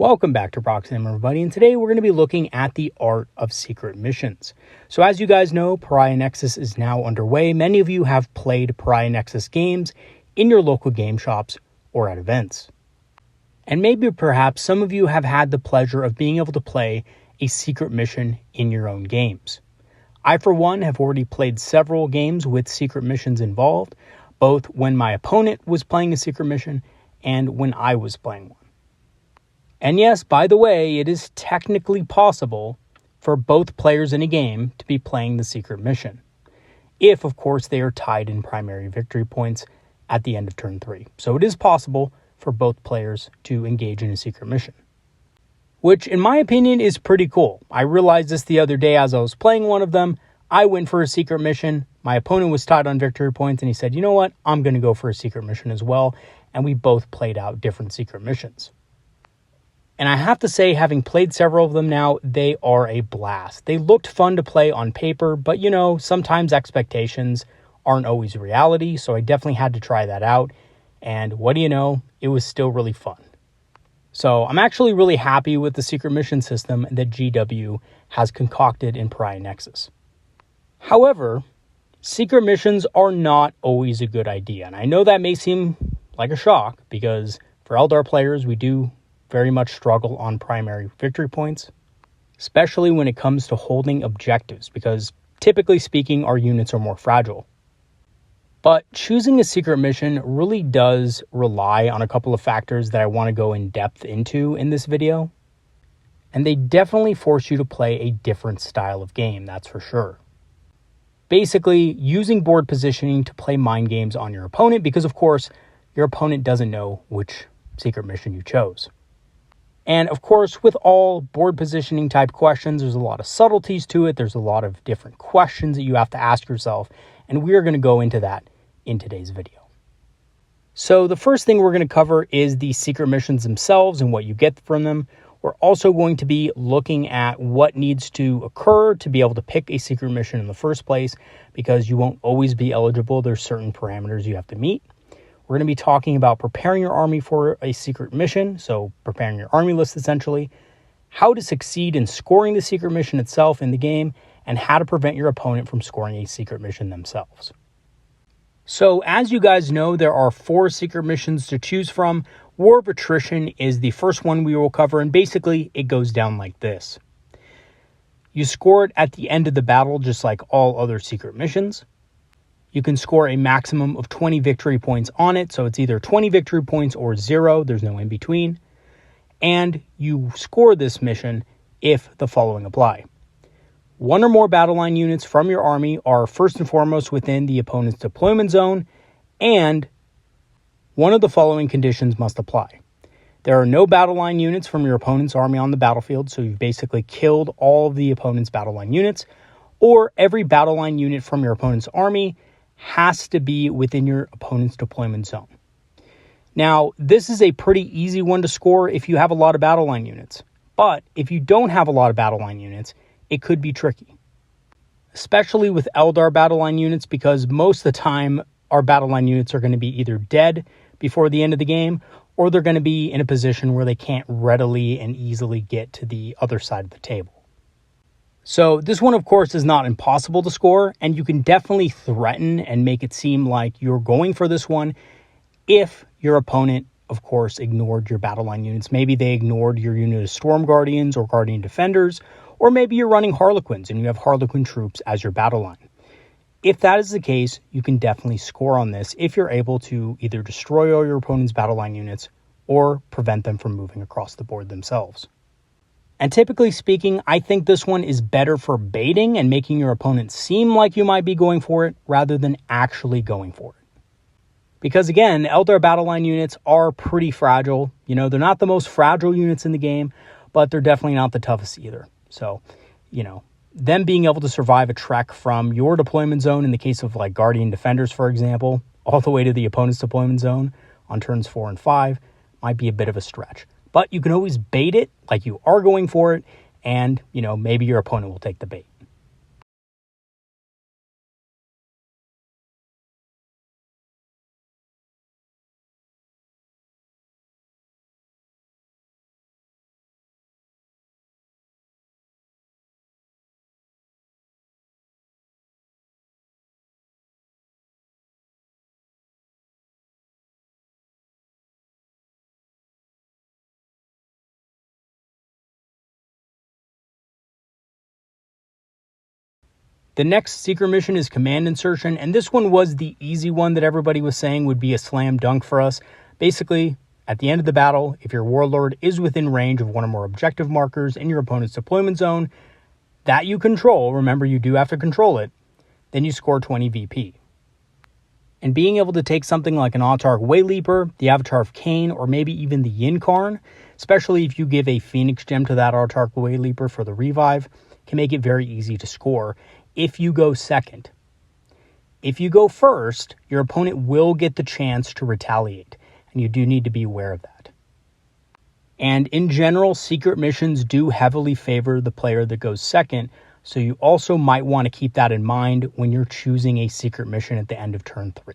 Welcome back to Proxy, everybody, and today we're going to be looking at the art of secret missions. So as you guys know, Pariah Nexus is now underway. Many of you have played Pariah Nexus games in your local game shops or at events. And maybe perhaps some of you have had the pleasure of being able to play a secret mission in your own games. I, for one, have already played several games with secret missions involved, both when my opponent was playing a secret mission and when I was playing one. And yes, by the way, it is technically possible for both players in a game to be playing the secret mission, if, of course, they are tied in primary victory points at the end of turn 3. So it is possible for both players to engage in a secret mission, which in my opinion is pretty cool. I realized this the other day as I was playing one of them. I went for a secret mission. My opponent was tied on victory points, and he said, you know what, I'm going to go for a secret mission as well. And we both played out different secret missions. And I have to say, having played several of them now, they are a blast. They looked fun to play on paper, but you know, sometimes expectations aren't always reality, so I definitely had to try that out. And what do you know, it was still really fun. So I'm actually really happy with the secret mission system that GW has concocted in Pariah Nexus. However, secret missions are not always a good idea. And I know that may seem like a shock, because for Eldar players, we do very much struggle on primary victory points, especially when it comes to holding objectives, because typically speaking, our units are more fragile. But choosing a secret mission really does rely on a couple of factors that I want to go in depth into in this video. And they definitely force you to play a different style of game, that's for sure. Basically, using board positioning to play mind games on your opponent, because of course, your opponent doesn't know which secret mission you chose. And of course, with all board positioning type questions, there's a lot of subtleties to it. There's a lot of different questions that you have to ask yourself. And we are going to go into that in today's video. So the first thing we're going to cover is the secret missions themselves and what you get from them. We're also going to be looking at what needs to occur to be able to pick a secret mission in the first place, because you won't always be eligible. There's certain parameters you have to meet. We're going to be talking about preparing your army for a secret mission, so preparing your army list essentially, how to succeed in scoring the secret mission itself in the game, and how to prevent your opponent from scoring a secret mission themselves. So as you guys know, there are 4 secret missions to choose from. War of Attrition is the first one we will cover, and basically it goes down like this. You score it at the end of the battle, just like all other secret missions. You can score a maximum of 20 victory points on it, so it's either 20 victory points or 0, there's no in between. And you score this mission if the following apply. 1 or more battle line units from your army are first and foremost within the opponent's deployment zone, and one of the following conditions must apply. There are no battle line units from your opponent's army on the battlefield, so you've basically killed all of the opponent's battle line units, or every battle line unit from your opponent's army has to be within your opponent's deployment zone. Now, this is a pretty easy one to score if you have a lot of battle line units, but if you don't have a lot of battle line units, it could be tricky, especially with Eldar battle line units, because most of the time our battle line units are going to be either dead before the end of the game, or they're going to be in a position where they can't readily and easily get to the other side of the table. So this one, of course, is not impossible to score, and you can definitely threaten and make it seem like you're going for this one if your opponent, of course, ignored your battle line units. Maybe they ignored your unit of Storm Guardians or Guardian Defenders, or maybe you're running Harlequins and you have Harlequin troops as your battle line. If that is the case, you can definitely score on this if you're able to either destroy all your opponent's battle line units or prevent them from moving across the board themselves. And typically speaking, I think this one is better for baiting and making your opponent seem like you might be going for it rather than actually going for it. Because again, Eldar battle line units are pretty fragile. You know, they're not the most fragile units in the game, but they're definitely not the toughest either. So, you know, them being able to survive a trek from your deployment zone, in the case of like Guardian Defenders, for example, all the way to the opponent's deployment zone on turns 4 and 5 might be a bit of a stretch. But you can always bait it like you are going for it, and, you know, maybe your opponent will take the bait. The next secret mission is Command Insertion, and this one was the easy one that everybody was saying would be a slam dunk for us. Basically, at the end of the battle, if your warlord is within range of one or more objective markers in your opponent's deployment zone that you control, remember you do have to control it, then you score 20 VP. And being able to take something like an Autarch Wayleaper, the Avatar of Cain, or maybe even the Yin-Karn, especially if you give a Phoenix Gem to that Autarch Wayleaper for the revive, can make it very easy to score if you go second. If you go first, your opponent will get the chance to retaliate, and you do need to be aware of that. And in general, secret missions do heavily favor the player that goes second, so you also might want to keep that in mind when you're choosing a secret mission at the end of turn 3.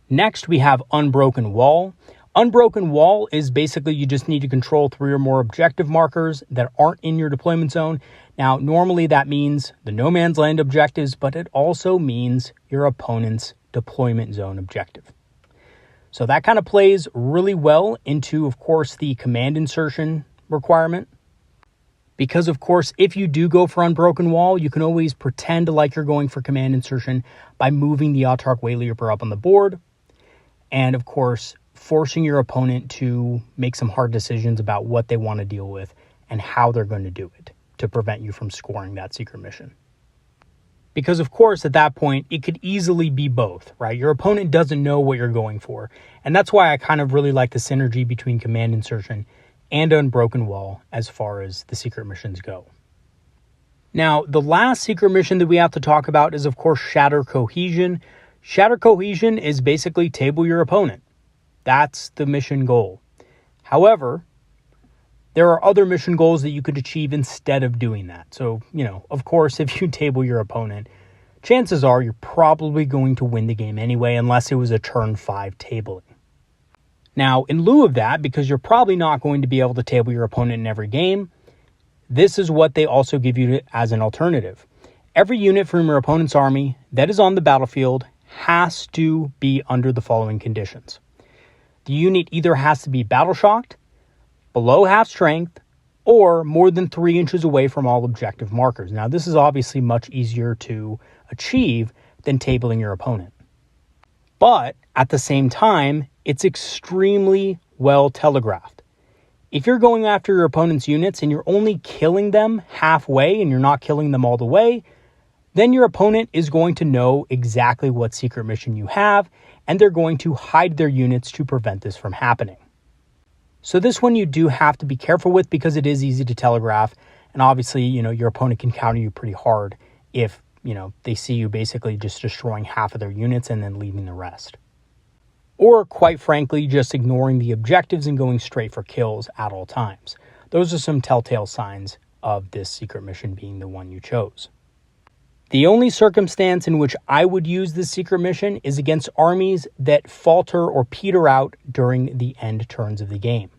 Next, we have Unbroken Wall. Unbroken Wall is basically you just need to control 3 or more objective markers that aren't in your deployment zone. Now, normally that means the no man's land objectives, but it also means your opponent's deployment zone objective. So that kind of plays really well into, of course, the command insertion requirement. Because, of course, if you do go for Unbroken Wall, you can always pretend like you're going for command insertion by moving the Autarch Wayleaper up on the board. And, of course, forcing your opponent to make some hard decisions about what they want to deal with and how they're going to do it to prevent you from scoring that secret mission. Because, of course, at that point, it could easily be both, right? Your opponent doesn't know what you're going for. And that's why I kind of really like the synergy between command insertion and Unbroken Wall as far as the secret missions go. Now, the last secret mission that we have to talk about is, of course, Shatter Cohesion. Shatter Cohesion is basically table your opponent. That's the mission goal. However, there are other mission goals that you could achieve instead of doing that. So, of course, if you table your opponent, chances are you're probably going to win the game anyway, unless it was a turn 5 tabling. Now, in lieu of that, because you're probably not going to be able to table your opponent in every game, this is what they also give you as an alternative. Every unit from your opponent's army that is on the battlefield has to be under the following conditions. The unit either has to be battle shocked, below half strength, or more than 3 inches away from all objective markers. Now, this is obviously much easier to achieve than tabling your opponent. But at the same time, it's extremely well telegraphed. If you're going after your opponent's units and you're only killing them halfway and you're not killing them all the way, then your opponent is going to know exactly what secret mission you have, and they're going to hide their units to prevent this from happening. So this one you do have to be careful with because it is easy to telegraph, and obviously, your opponent can counter you pretty hard if, they see you basically just destroying half of their units and then leaving the rest. Or, quite frankly, just ignoring the objectives and going straight for kills at all times. Those are some telltale signs of this secret mission being the one you chose. The only circumstance in which I would use this secret mission is against armies that falter or peter out during the end turns of the game.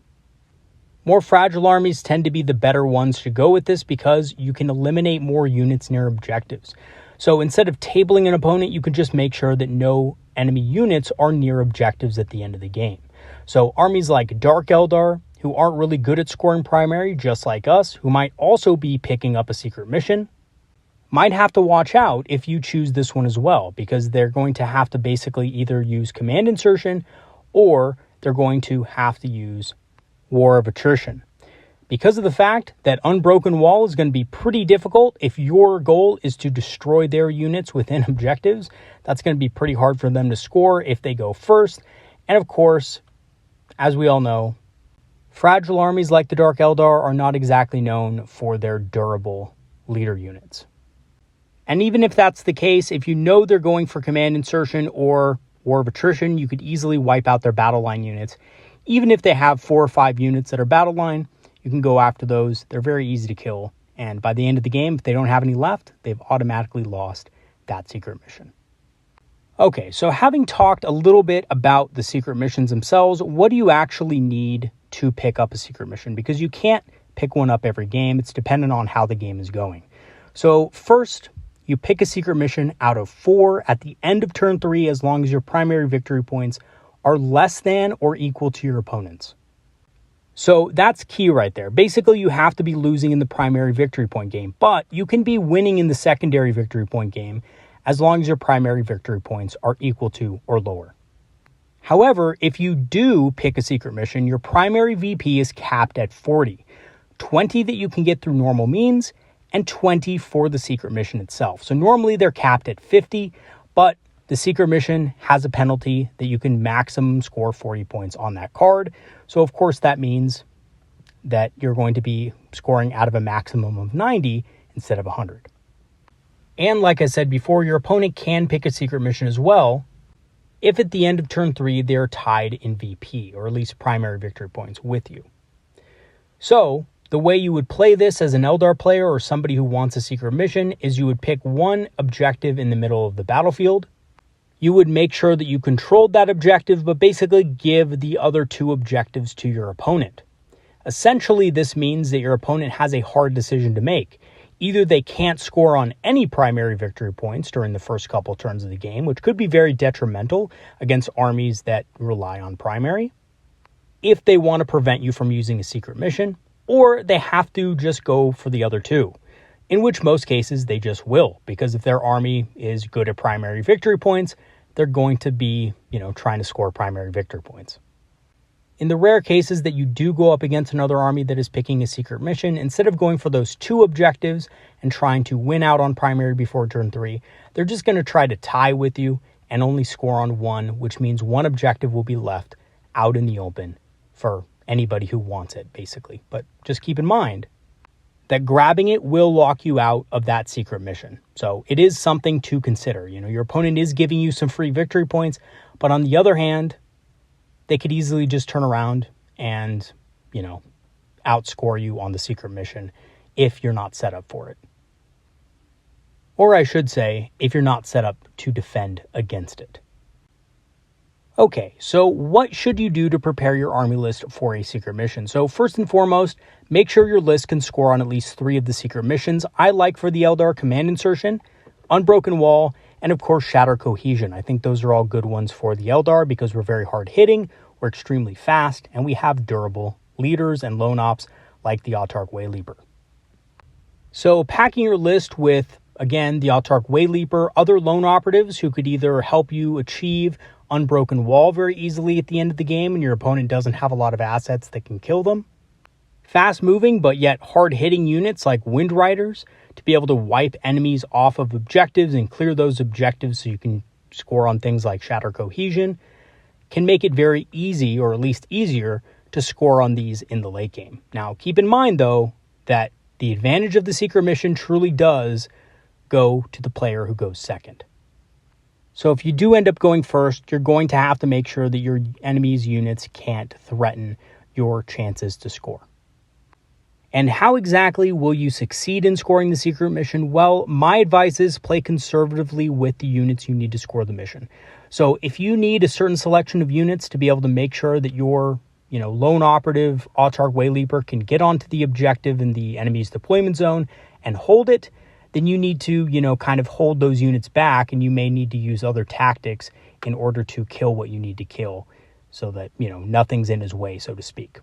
More fragile armies tend to be the better ones to go with this because you can eliminate more units near objectives. So instead of tabling an opponent, you can just make sure that no enemy units are near objectives at the end of the game. So armies like Dark Eldar, who aren't really good at scoring primary, just like us, who might also be picking up a secret mission, might have to watch out if you choose this one as well, because they're going to have to basically either use command insertion or they're going to have to use War of Attrition. Because of the fact that Unbroken Wall is going to be pretty difficult, if your goal is to destroy their units within objectives, that's going to be pretty hard for them to score if they go first. And of course, as we all know, fragile armies like the Dark Eldar are not exactly known for their durable leader units. And even if that's the case, if you know they're going for command insertion or War of Attrition, you could easily wipe out their battle line units. Even if they have 4 or 5 units that are battle line, you can go after those. They're very easy to kill. And by the end of the game, if they don't have any left, they've automatically lost that secret mission. Okay, so having talked a little bit about the secret missions themselves, what do you actually need to pick up a secret mission? Because you can't pick one up every game. It's dependent on how the game is going. So first, you pick a secret mission out of 4 at the end of turn 3 as long as your primary victory points are less than or equal to your opponent's. So that's key right there. Basically, you have to be losing in the primary victory point game, but you can be winning in the secondary victory point game as long as your primary victory points are equal to or lower. However, if you do pick a secret mission, your primary VP is capped at 40, 20 that you can get through normal means, and 20 for the secret mission itself. So normally they're capped at 50, but the secret mission has a penalty that you can maximum score 40 points on that card. So of course that means that you're going to be scoring out of a maximum of 90 instead of 100. And like I said before, your opponent can pick a secret mission as well if at the end of turn 3 they're tied in VP, or at least primary victory points, with you. So the way you would play this as an Eldar player or somebody who wants a secret mission is you would pick one objective in the middle of the battlefield. You would make sure that you controlled that objective, but basically give the other 2 objectives to your opponent. Essentially, this means that your opponent has a hard decision to make. Either they can't score on any primary victory points during the first couple turns of the game, which could be very detrimental against armies that rely on primary, if they want to prevent you from using a secret mission, or they have to just go for the other 2, in which most cases they just will, because if their army is good at primary victory points, they're going to be, trying to score primary victory points. In the rare cases that you do go up against another army that is picking a secret mission, instead of going for those 2 objectives and trying to win out on primary before turn 3, they're just going to try to tie with you and only score on 1, which means 1 objective will be left out in the open for anybody who wants it, basically. But just keep in mind that grabbing it will lock you out of that secret mission. So it is something to consider. Your opponent is giving you some free victory points, but on the other hand, they could easily just turn around and, outscore you on the secret mission if you're not set up for it. Or I should say, if you're not set up to defend against it. Okay, so what should you do to prepare your army list for a secret mission? So first and foremost, make sure your list can score on at least 3 of the secret missions. I like for the Eldar Command Insertion, Unbroken Wall, and of course Shatter Cohesion. I think those are all good ones for the Eldar because we're very hard hitting, we're extremely fast, and we have durable leaders and lone ops like the Autarch Wayleaper. So packing your list with, again, the Autarch Wayleaper, other lone operatives who could either help you achieve Unbroken Wall very easily at the end of the game and your opponent doesn't have a lot of assets that can kill them. Fast moving but yet hard hitting units like Wind Riders to be able to wipe enemies off of objectives and clear those objectives so you can score on things like Shatter Cohesion can make it very easy, or at least easier, to score on these in the late game. Now keep in mind though that the advantage of the secret mission truly does go to the player who goes second. So if you do end up going first, you're going to have to make sure that your enemy's units can't threaten your chances to score. And how exactly will you succeed in scoring the secret mission? Well, my advice is play conservatively with the units you need to score the mission. So if you need a certain selection of units to be able to make sure that your lone operative Autarch Wayleaper can get onto the objective in the enemy's deployment zone and hold it, then you need to, kind of hold those units back, and you may need to use other tactics in order to kill what you need to kill so that, nothing's in his way, so to speak.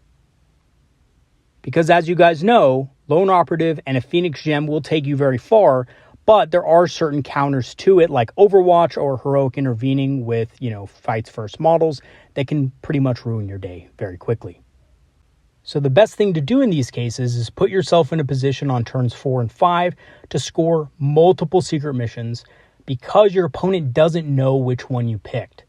Because as you guys know, Lone Operative and a Phoenix Gem will take you very far, but there are certain counters to it, like Overwatch or Heroic Intervening with, Fights First models that can pretty much ruin your day very quickly. So the best thing to do in these cases is put yourself in a position on turns 4 and 5 to score multiple secret missions because your opponent doesn't know which one you picked.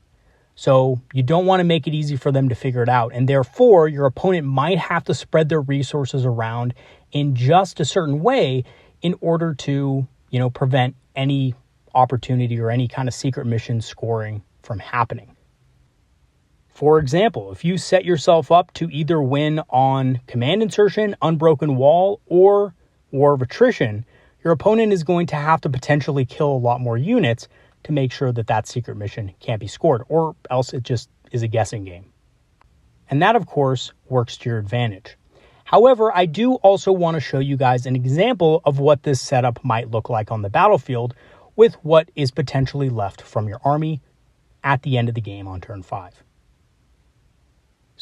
So you don't want to make it easy for them to figure it out. And therefore, your opponent might have to spread their resources around in just a certain way in order to, prevent any opportunity or any kind of secret mission scoring from happening. For example, if you set yourself up to either win on Command Insertion, Unbroken Wall, or War of Attrition, your opponent is going to have to potentially kill a lot more units to make sure that that secret mission can't be scored, or else it just is a guessing game. And that, of course, works to your advantage. However, I do also want to show you guys an example of what this setup might look like on the battlefield with what is potentially left from your army at the end of the game on turn 5.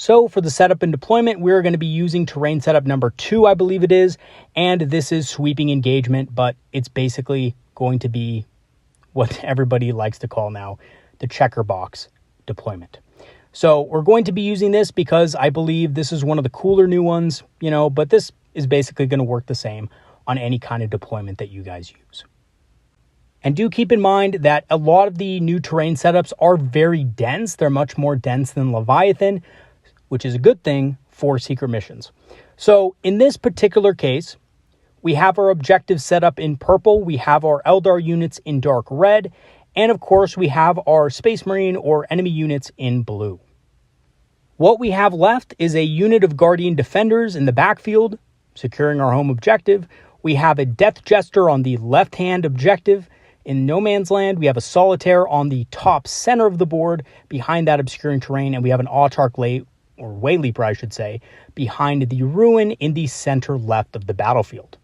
So for the setup and deployment, we're going to be using terrain setup number 2, I believe it is. And this is sweeping engagement, but it's basically going to be what everybody likes to call now the checker box deployment. So we're going to be using this because I believe this is one of the cooler new ones, but this is basically going to work the same on any kind of deployment that you guys use. And do keep in mind that a lot of the new terrain setups are very dense. They're much more dense than Leviathan, which is a good thing for secret missions. So in this particular case, we have our objectives set up in purple. We have our Eldar units in dark red. And of course, we have our Space Marine or enemy units in blue. What we have left is a unit of Guardian Defenders in the backfield, securing our home objective. We have a Death Jester on the left-hand objective. In No Man's Land, we have a Solitaire on the top center of the board behind that obscuring terrain, and we have an Autarch Wayleaper, I should say, behind the ruin in the center left of the battlefield.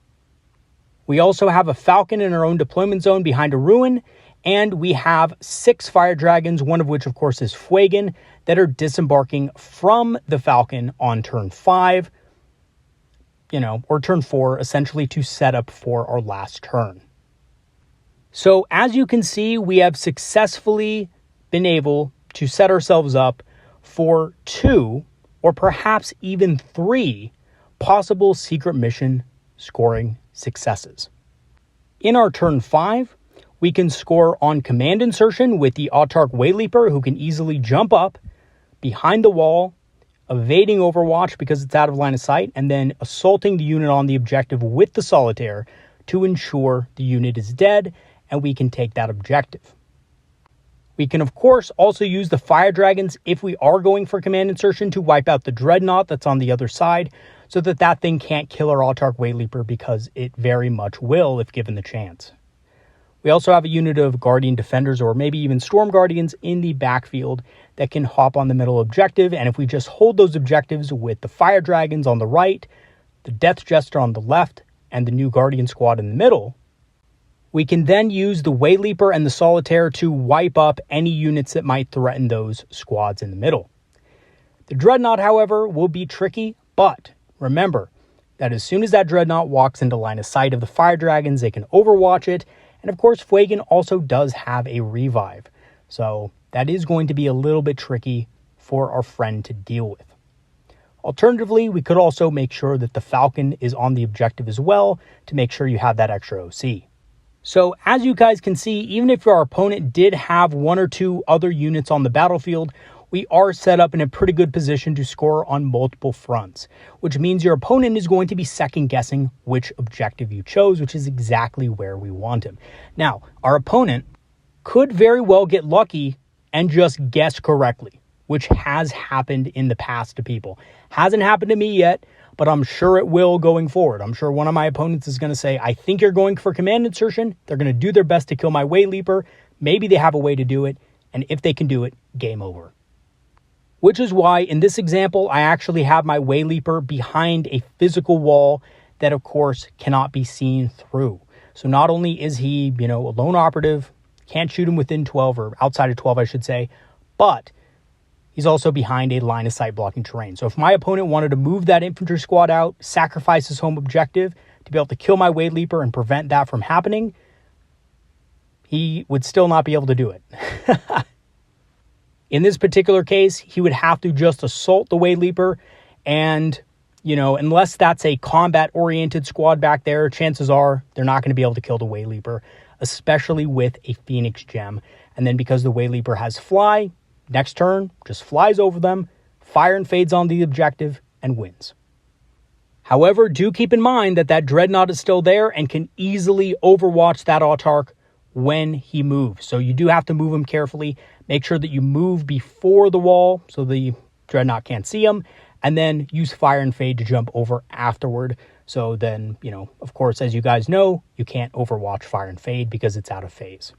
We also have a Falcon in our own deployment zone behind a ruin, and we have 6 Fire Dragons, one of which, of course, is Fuegan, that are disembarking from the Falcon on turn 5, or turn 4, essentially to set up for our last turn. So as you can see, we have successfully been able to set ourselves up for 2 or perhaps even 3 possible secret mission scoring successes. In our turn 5, we can score on command insertion with the Autarch Wayleaper, who can easily jump up behind the wall, evading Overwatch because it's out of line of sight, and then assaulting the unit on the objective with the Solitaire to ensure the unit is dead and we can take that objective. We can, of course, also use the Fire Dragons if we are going for command insertion to wipe out the Dreadnought that's on the other side, so that thing can't kill our Autarch Wayleaper, because it very much will if given the chance. We also have a unit of Guardian Defenders or maybe even Storm Guardians in the backfield that can hop on the middle objective, and if we just hold those objectives with the Fire Dragons on the right, the Death Jester on the left, and the new Guardian squad in the middle, we can then use the Wayleaper and the Solitaire to wipe up any units that might threaten those squads in the middle. The Dreadnought, however, will be tricky, but remember that as soon as that Dreadnought walks into line of sight of the Fire Dragons, they can overwatch it, and of course Fuegan also does have a revive, so that is going to be a little bit tricky for our friend to deal with. Alternatively, we could also make sure that the Falcon is on the objective as well to make sure you have that extra OC. So as you guys can see, even if our opponent did have 1 or 2 other units on the battlefield, we are set up in a pretty good position to score on multiple fronts, which means your opponent is going to be second guessing which objective you chose, which is exactly where we want him. Now, our opponent could very well get lucky and just guess correctly, which has happened in the past to people. Hasn't happened to me yet, but I'm sure it will going forward. I'm sure one of my opponents is going to say, I think you're going for command insertion. They're going to do their best to kill my Wayleaper. Maybe they have a way to do it, and if they can do it, game over. Which is why, in this example, I actually have my Wayleaper behind a physical wall that, of course, cannot be seen through. So not only is he, a lone operative, can't shoot him within 12, or outside of 12, I should say, but he's also behind a line of sight blocking terrain. So if my opponent wanted to move that infantry squad out, sacrifice his home objective to be able to kill my Wayleaper and prevent that from happening, he would still not be able to do it. In this particular case, he would have to just assault the Wayleaper, and, unless that's a combat-oriented squad back there, chances are they're not going to be able to kill the Wayleaper, especially with a Phoenix Gem. And then because the Wayleaper has fly, next turn, just flies over them, fire and fades on the objective, and wins. However, do keep in mind that Dreadnought is still there and can easily overwatch that Autarch when he moves. So you do have to move him carefully. Make sure that you move before the wall so the Dreadnought can't see him, and then use fire and fade to jump over afterward. So then, of course, as you guys know, you can't overwatch fire and fade because it's out of phase.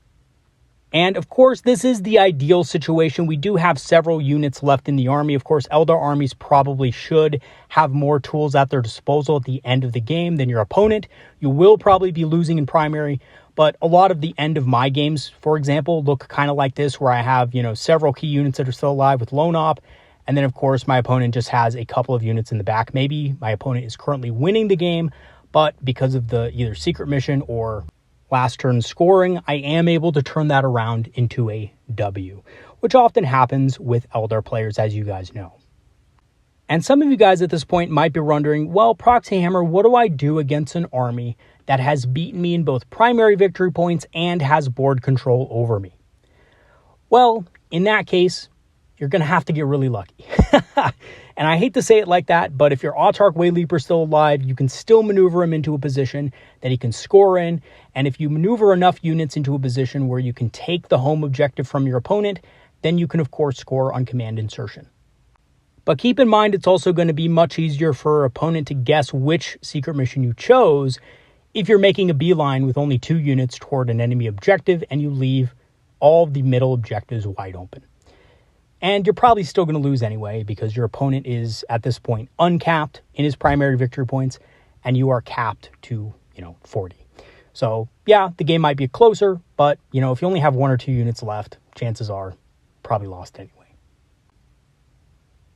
And of course, this is the ideal situation. We do have several units left in the army. Of course, Eldar armies probably should have more tools at their disposal at the end of the game than your opponent. You will probably be losing in primary, but a lot of the end of my games, for example, look kind of like this, where I have, several key units that are still alive with Lone Op, And then, of course, my opponent just has a couple of units in the back. Maybe my opponent is currently winning the game, but because of the either secret mission or last turn scoring, I am able to turn that around into a W, which often happens with Eldar players, as you guys know. And some of you guys at this point might be wondering, well, Proxy Hammer, what do I do against an army that has beaten me in both primary victory points and has board control over me? Well, in that case, you're going to have to get really lucky. And I hate to say it like that, but if your Autarch Wayleaper is still alive, you can still maneuver him into a position that he can score in. And if you maneuver enough units into a position where you can take the home objective from your opponent, then you can, of course, score on command insertion. But keep in mind, it's also going to be much easier for your opponent to guess which secret mission you chose if you're making a beeline with only 2 units toward an enemy objective and you leave all of the middle objectives wide open. And you're probably still going to lose anyway because your opponent is, at this point, uncapped in his primary victory points, and you are capped to, 40. So, yeah, the game might be closer, but, if you only have 1 or 2 units left, chances are probably lost anyway.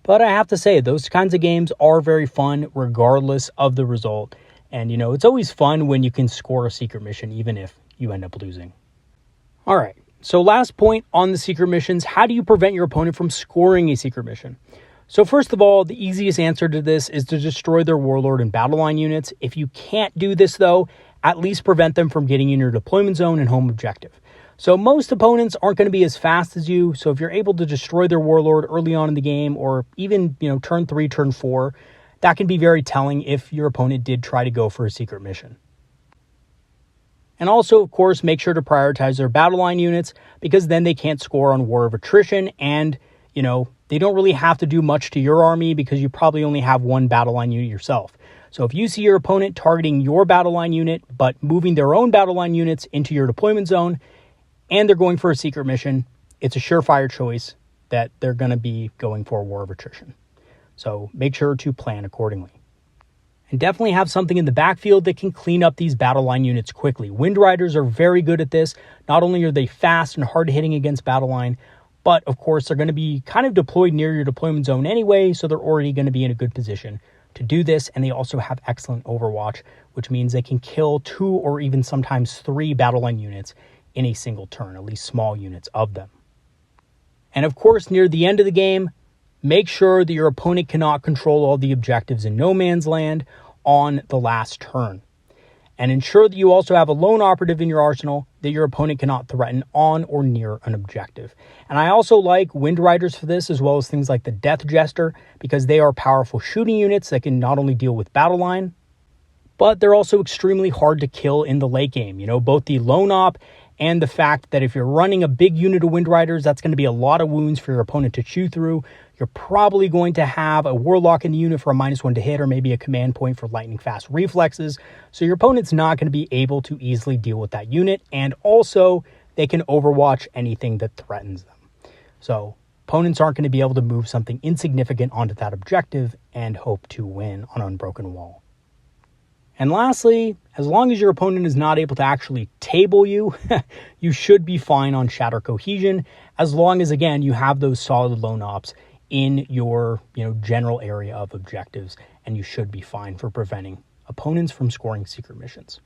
But I have to say, those kinds of games are very fun regardless of the result. And, it's always fun when you can score a secret mission, even if you end up losing. All right. So last point on the secret missions, how do you prevent your opponent from scoring a secret mission? So first of all, the easiest answer to this is to destroy their warlord and battle line units. If you can't do this though, at least prevent them from getting in your deployment zone and home objective. So most opponents aren't going to be as fast as you. So if you're able to destroy their warlord early on in the game, or even, turn 3, turn 4, that can be very telling if your opponent did try to go for a secret mission. And also, of course, make sure to prioritize their battle line units, because then they can't score on War of Attrition, and, they don't really have to do much to your army because you probably only have 1 battle line unit yourself. So if you see your opponent targeting your battle line unit, but moving their own battle line units into your deployment zone, and they're going for a secret mission, it's a surefire choice that they're going to be going for a War of Attrition. So make sure to plan accordingly. And definitely have something in the backfield that can clean up these battle line units quickly. Wind Riders are very good at this. Not only are they fast and hard hitting against battle line, but of course they're going to be kind of deployed near your deployment zone anyway, so they're already going to be in a good position to do this. And they also have excellent overwatch, which means they can kill 2 or even sometimes 3 battle line units in a single turn, at least small units of them. And of course, near the end of the game, make sure that your opponent cannot control all the objectives in no man's land on the last turn. And ensure that you also have a lone operative in your arsenal that your opponent cannot threaten on or near an objective. And I also like Wind Riders for this, as well as things like the Death Jester, because they are powerful shooting units that can not only deal with battle line, but they're also extremely hard to kill in the late game. Both the lone op and the fact that if you're running a big unit of Wind Riders, that's going to be a lot of wounds for your opponent to chew through. You're probably going to have a Warlock in the unit for a -1 to hit, or maybe a command point for lightning fast reflexes. So your opponent's not going to be able to easily deal with that unit. And also, they can overwatch anything that threatens them. So opponents aren't going to be able to move something insignificant onto that objective and hope to win on Unbroken Wall. And lastly, as long as your opponent is not able to actually table you, you should be fine on Shatter Cohesion, as long as, again, you have those solid lone ops in your general area of objectives, and you should be fine for preventing opponents from scoring secret missions.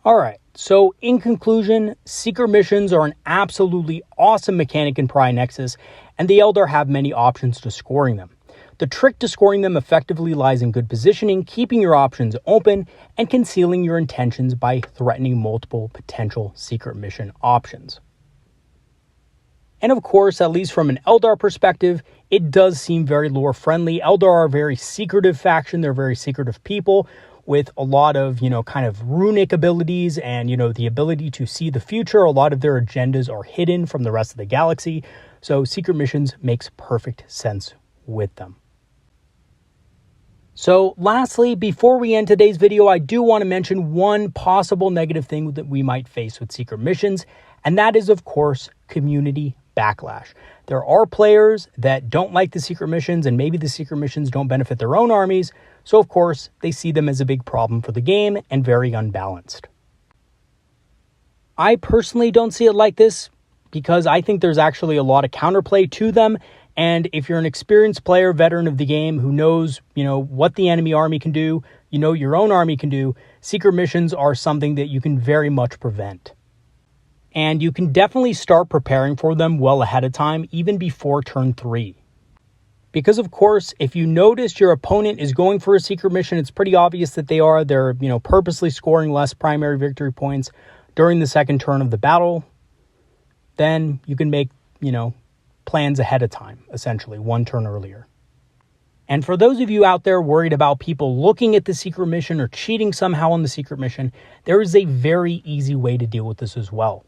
All right, so in conclusion, secret missions are an absolutely awesome mechanic in Pariah Nexus, and the Eldar have many options to scoring them. The trick to scoring them effectively lies in good positioning, keeping your options open, and concealing your intentions by threatening multiple potential secret mission options. And of course, at least from an Eldar perspective, it does seem very lore friendly. Eldar are a very secretive faction. They're very secretive people with a lot of, kind of runic abilities and, the ability to see the future. A lot of their agendas are hidden from the rest of the galaxy. So secret missions makes perfect sense with them. So lastly, before we end today's video, I do want to mention one possible negative thing that we might face with secret missions, and that is, of course, community backlash. There are players that don't like the secret missions, and maybe the secret missions don't benefit their own armies, so of course, they see them as a big problem for the game and very unbalanced. I personally don't see it like this, because I think there's actually a lot of counterplay to them, And if you're an experienced player, veteran of the game who knows, what the enemy army can do, your own army can do, secret missions are something that you can very much prevent. And you can definitely start preparing for them well ahead of time, even before turn 3. Because, of course, if you notice your opponent is going for a secret mission, it's pretty obvious that they're purposely scoring less primary victory points during the second turn of the battle. Then you can make, plans ahead of time, essentially, one turn earlier. And for those of you out there worried about people looking at the secret mission or cheating somehow on the secret mission, there is a very easy way to deal with this as well.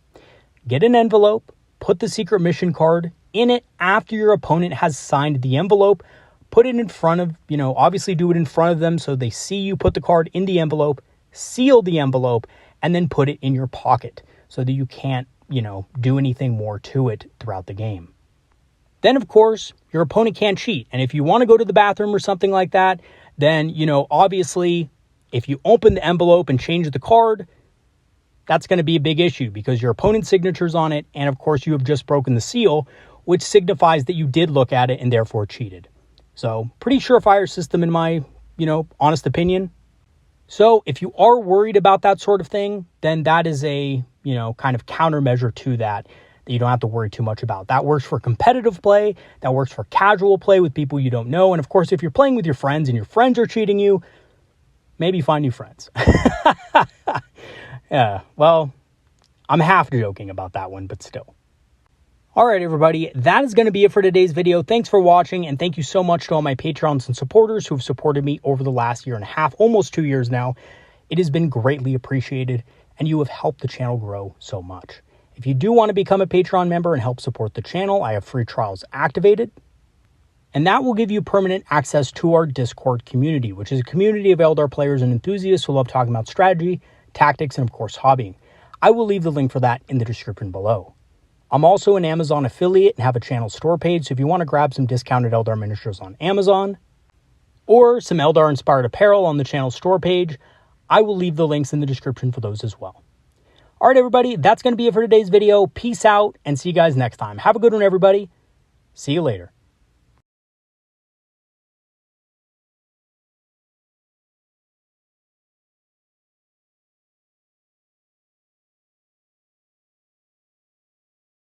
Get an envelope, put the secret mission card in it after your opponent has signed the envelope, put it in front of, obviously do it in front of them so they see you put the card in the envelope, seal the envelope, and then put it in your pocket so that you can't, do anything more to it throughout the game. Then, of course, your opponent can't cheat. And if you want to go to the bathroom or something like that, then, obviously, if you open the envelope and change the card, that's going to be a big issue because your opponent's signature's on it. And, of course, you have just broken the seal, which signifies that you did look at it and therefore cheated. So, pretty surefire system in my, honest opinion. So, if you are worried about that sort of thing, then that is a, kind of countermeasure to that you don't have to worry too much about. That works for competitive play. That works for casual play with people you don't know. And of course, if you're playing with your friends and your friends are cheating you, maybe find new friends. Yeah, well, I'm half joking about that one, but still. All right, everybody, that is going to be it for today's video. Thanks for watching, and thank you so much to all my Patreons and supporters who have supported me over the last year and a half, almost 2 years now. It has been greatly appreciated, and you have helped the channel grow so much. If you do want to become a Patreon member and help support the channel, I have free trials activated. And that will give you permanent access to our Discord community, which is a community of Eldar players and enthusiasts who love talking about strategy, tactics, and of course, hobbying. I will leave the link for that in the description below. I'm also an Amazon affiliate and have a channel store page, so if you want to grab some discounted Eldar miniatures on Amazon, or some Eldar-inspired apparel on the channel store page, I will leave the links in the description for those as well. All right, everybody, that's going to be it for today's video. Peace out, and see you guys next time. Have a good one, everybody. See you later.